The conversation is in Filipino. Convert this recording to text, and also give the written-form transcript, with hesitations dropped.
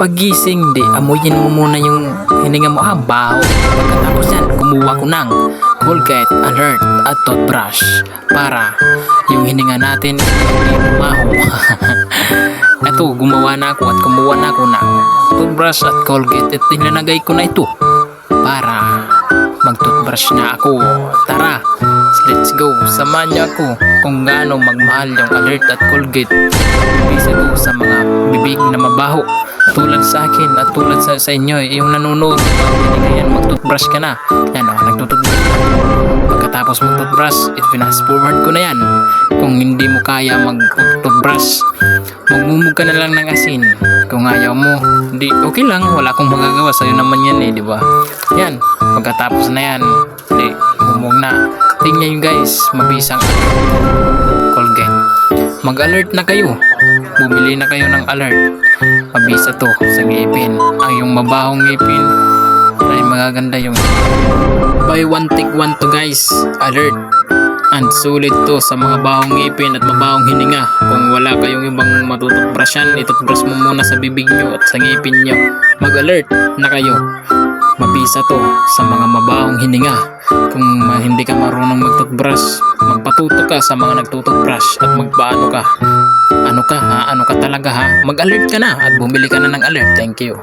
Pagising, di amuyin mo muna yung hininga mo, baho. Pagkatapos yan, kumuha ko ng Colgate, Alert at toothbrush para yung hininga natin hindi bumaho. Ito, gumawa na ako at kumuha na ako ng toothbrush at Colgate at tinanagay ko na ito para mag-toothbrush na ako. Tara, let's go. Samahan niyo ako kung gaano magmahal yung Alert at Colgate. Isa ito sa mga bibig na mabaho tulad sa akin at tulad sa inyo, yung nanonood. Ngayon mag-toothbrush ka na. Yan o, nagtutoothbrush na. Pagkatapos mag-toothbrush, fast forward ko na yan. Kung hindi mo kaya mag-toothbrush, magmumug ka na lang ng asin. Kung ayaw mo, hindi, okay lang, wala akong magagawa, sa'yo naman yan di ba? Yan, pagkatapos na yan, hindi, bumug na. Tingnan nyo guys, mabisang Colgate. Mag-alert na kayo, bumili na kayo ng Alert. Mabisa to sa ngipin. Ang yung mabahong ngipin ay magaganda yung buy one take one to guys. Alert and sulit to sa mga bahong ngipin at mabahong hininga. Kung wala kayong ibang matututbrushan, itutbrush mo muna sa bibig nyo at sa ngipin nyo. Mag-alert na kayo. Mabisa to sa mga mabahong hininga. Kung hindi ka marunong magtutbrush, magpatuto ka sa mga nagtututbrush at magpaano ka. Ano ka talaga ha? Mag-alert ka na at bumili ka na ng Alert. Thank you.